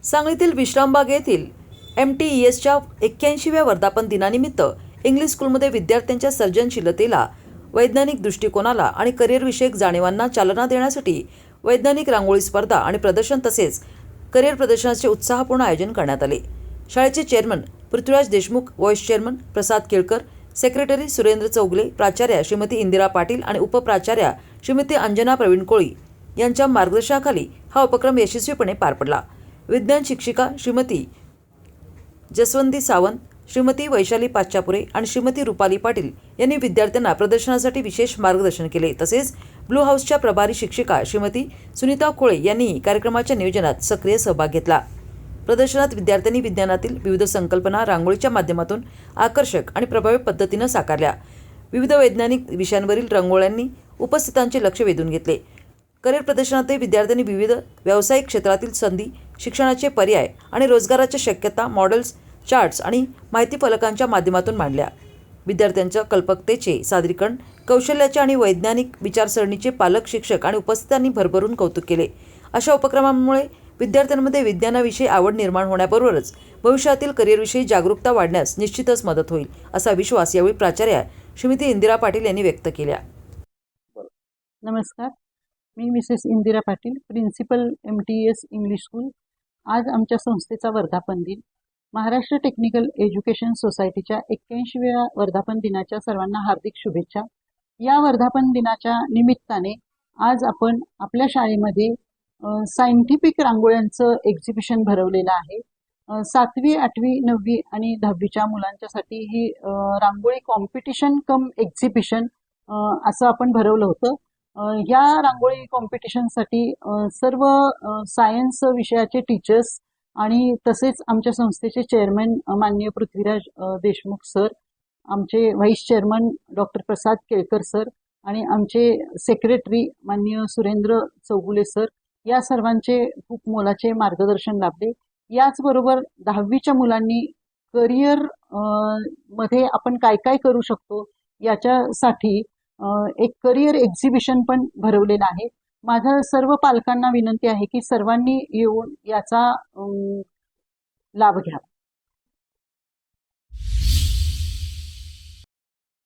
सांगलीतील विश्रामबाग येथील MTESच्या 81व्या वर्धापन दिनानिमित्त इंग्लिश स्कूलमध्ये विद्यार्थ्यांच्या सर्जनशीलतेला, वैज्ञानिक दृष्टिकोनाला आणि करिअरविषयक जाणीवांना चालना देण्यासाठी वैज्ञानिक रांगोळी स्पर्धा आणि प्रदर्शन तसेच करिअर प्रदर्शनाचे उत्साहपूर्ण आयोजन करण्यात आले। शाळेचे chairman Prithviraj Deshmukh, vice chairman Prasad Kelkar, secretary Surendra Chougule, प्राचार्या श्रीमती इंदिरा पाटील आणि उपप्राचार्या श्रीमती अंजना प्रवीण कोळी यांच्या मार्गदर्शनाखाली हा उपक्रम यशस्वीपणे पार पडला। विज्ञान शिक्षिका श्रीमती जसवंती सावंत, श्रीमती वैशाली पाचापुरे आणि श्रीमती रुपाली पाटील यांनी विद्यार्थ्यांना प्रदर्शनासाठी विशेष मार्गदर्शन केले। तसेच ब्लू हाऊसच्या प्रभारी शिक्षिका श्रीमती सुनीता खोळे यांनी कार्यक्रमाच्या नियोजनात सक्रिय सहभाग घेतला। प्रदर्शनात विद्यार्थ्यांनी विज्ञानातील विविध संकल्पना रांगोळीच्या माध्यमातून आकर्षक आणि प्रभावी पद्धतीने साकारल्या। विविध वैज्ञानिक विषयांवरील रांगोळ्यांनी उपस्थितांचे लक्ष वेधून घेतले। करिअर प्रदर्शनातही विद्यार्थ्यांनी विविध व्यावसायिक क्षेत्रातील संधी, शिक्षणाचे पर्याय आणि रोजगाराच्या शक्यता मॉडेल्स, चार्ट्स आणि माहिती फलकांच्या माध्यमातून मांडल्या। विद्यार्थ्यांच्या कल्पकतेचे सादरीकरण, कौशल्याचे आणि वैज्ञानिक विचारसरणीचे पालक, शिक्षक आणि उपस्थितांनी भरभरून कौतुक केले। अशा उपक्रमांमुळे विद्यार्थ्यांमध्ये विज्ञानाविषयी आवड निर्माण होण्याबरोबरच भविष्यातील करिअरविषयी जागरूकता वाढण्यास निश्चितच मदत होईल, असा विश्वास यावेळी प्राचार्या श्रीमती इंदिरा पाटील यांनी व्यक्त केला। नमस्कार, मी Mrs Indira Patil, principal MTES English school. आज आमच्या संस्थेचा वर्धापन दिन। महाराष्ट्र टेक्निकल एज्युकेशन सोसायटीच्या 81व्या वर्धापन दिनाच्या सर्वांना हार्दिक शुभेच्छा। या वर्धापन दिनाच्या निमित्ताने आज आपण आपल्या शाळेमध्ये सायंटिफिक रांगोळ्यांचं एक्झिबिशन भरवलेलं आहे। 7वी, 8वी, 9वी आणि 10वीच्या मुलांच्यासाठी ही रांगोळी कॉम्पिटिशन कम एक्झिबिशन असं आपण भरवलं होतं। या रांगोळी कॉम्पिटिशनसाठी सर्व सायन्स विषयाचे टीचर्स आणि तसेच आमच्या संस्थेचे चेअरमन माननीय पृथ्वीराज देशमुख सर, आमचे व्हाईस चेअरमन डॉक्टर प्रसाद केळकर सर आणि आमचे सेक्रेटरी माननीय सुरेंद्र चौगुले सर, या सर्वांचे खूप मोलाचे मार्गदर्शन लाभले। याचबरोबर 10वीच्या मुलांनी करिअर मध्ये आपण काय काय करू शकतो याच्यासाठी एक करिअर एक्झिबिशन पण भरवलेलं आहे। माझं सर्व पालकांना विनंती आहे की सर्वांनी येऊन याचा लाभ घ्यावा।